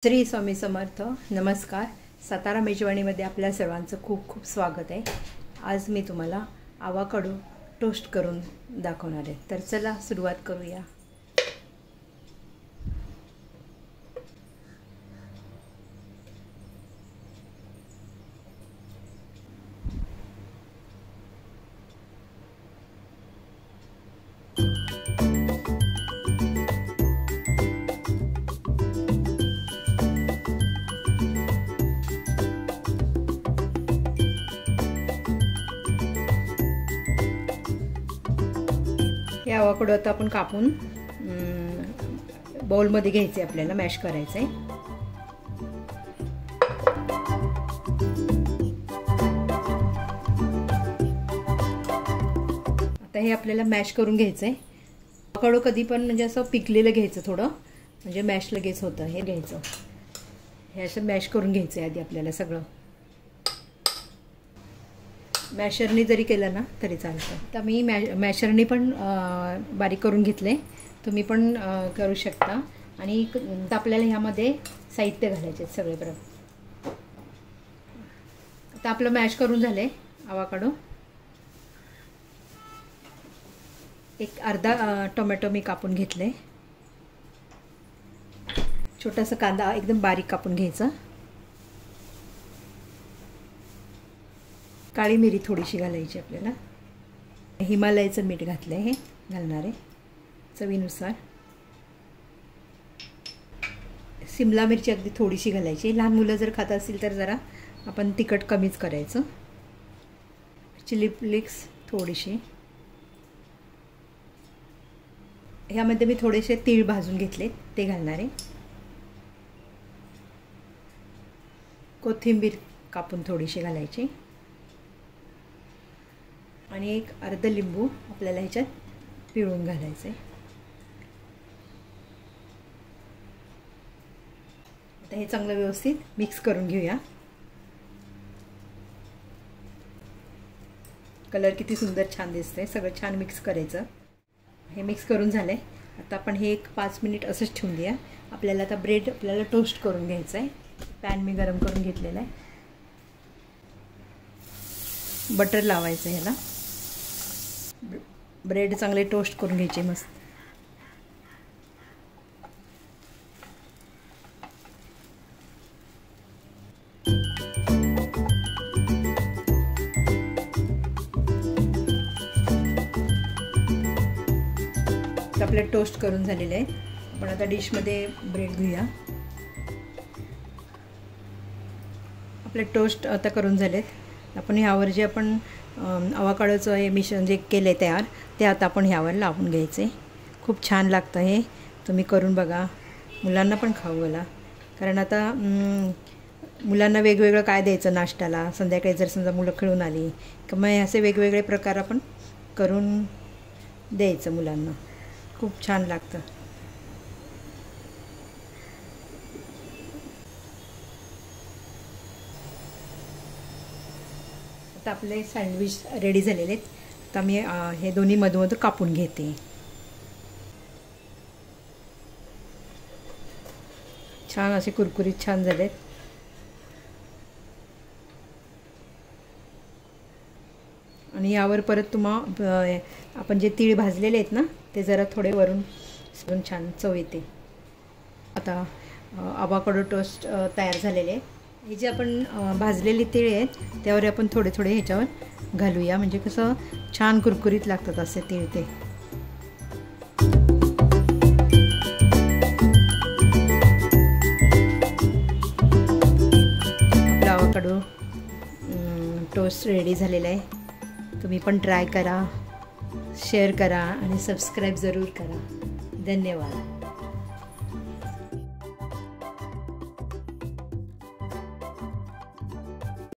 श्री स्वामी समर्थ. नमस्कार. सातारा मेजवानीमध्ये आपल्या सर्वांचं खूप खूप स्वागत आहे. आज मी तुम्हाला आवाकाडो टोस्ट करून दाखवणार आहे. तर चला सुरुवात करूया. हे आवाकाडो आता आपण कापून बाउलमध्ये घ्यायचे, आपल्याला मॅश करायचे. आता हे आपल्याला मॅश करून घ्यायचंय. आवाकाडो कधी पण म्हणजे असं पिकलेलं घ्यायचं, थोडं म्हणजे मॅश लगेच होतं. हे घ्यायचं, हे असं मॅश करून घ्यायचं आधी आपल्याला सगळं. मॅशरनी जरी केलं ना तरी चालतं. तर मी मॅशरनी पण बारीक करून घेतले, तुम्ही पण करू शकता. आणि आपल्याला ह्यामध्ये साहित्य घालायचे सगळे बरोबर. आता आपलं मॅश करून झाले आवाकाडो. एक अर्धा टोमॅटो मी कापून घेतले. छोटासा कांदा एकदम बारीक कापून घ्यायचा. काळी मिरी थोडीशी घालायची आपल्याला. हिमालयाचं मीठ घातलं आहे, हे घालणार आहे चवीनुसार. सिमला मिरची अगदी थोडीशी घालायची. लहान मुलं जर खात असतील तर जरा आपण तिखट कमीच करायचं. चिली फ्लेक्स थोडीशी. ह्यामध्ये मी थोडेसे तीळ भाजून घेतले, ते घालणार आहे. कोथिंबीर कापून थोडीशी घालायची. आणि एक अर्ध लिंबू आपल्याला ह्याच्यात पिळून घालायचं आहे. आता हे चांगलं व्यवस्थित मिक्स करून घेऊया. कलर किती सुंदर छान दिसतंय. सगळं छान मिक्स करायचं. हे मिक्स करून झालंय. आता आपण हे एक 5 मिनिट असंच ठेवून द्या. आपल्याला आता ब्रेड आपल्याला टोस्ट करून घ्यायचं आहे. पॅन मी गरम करून घेतलेला आहे. बटर लावायचं ह्याला. ब्रेड चांगले टोस्ट करून घ्यायचे मस्त. आपले टोस्ट करून झालेले आहे. आपण आता डिशमध्ये ब्रेड घेऊया. आपले टोस्ट आता करून झालेत. आपण ह्यावर जे आपण आवाकाडोचं हे मिश्रण जे केलं आहे तयार, ते आता आपण ह्यावर लावून घ्यायचे. खूप छान लागतं हे. तुम्ही करून बघा. मुलांना पण खाऊ घाला. कारण आता मुलांना वेगवेगळं काय द्यायचं नाश्त्याला, संध्याकाळी जर समजा मुलं खेळून आली तर मग असे वेगवेगळे प्रकार आपण करून द्यायचं मुलांना. खूप छान लागतं. आता आपले सँडविच रेडी झालेले आहेत. आता मी हे दोन्ही मधोमध कापून घेते. छान असे कुरकुरीत छान झालेत. आणि यावर परत आपण जे तीळ भाजलेले आहेत ना, ते जरा थोडे वरून छान चव येते. आता आवाकाडो टोस्ट तयार झालेले आहे. हे जे आपण भाजलेले तीळ आहेत त्यावर आपण थोडे थोडे ह्याच्यावर घालूया. म्हणजे कसं छान कुरकुरीत लागतात असे तीळ ते. आपला आवाकाडो टोस्ट रेडी झालेला आहे. तुम्ही पण ट्राय करा, शेअर करा आणि सबस्क्राईब जरूर करा. धन्यवाद.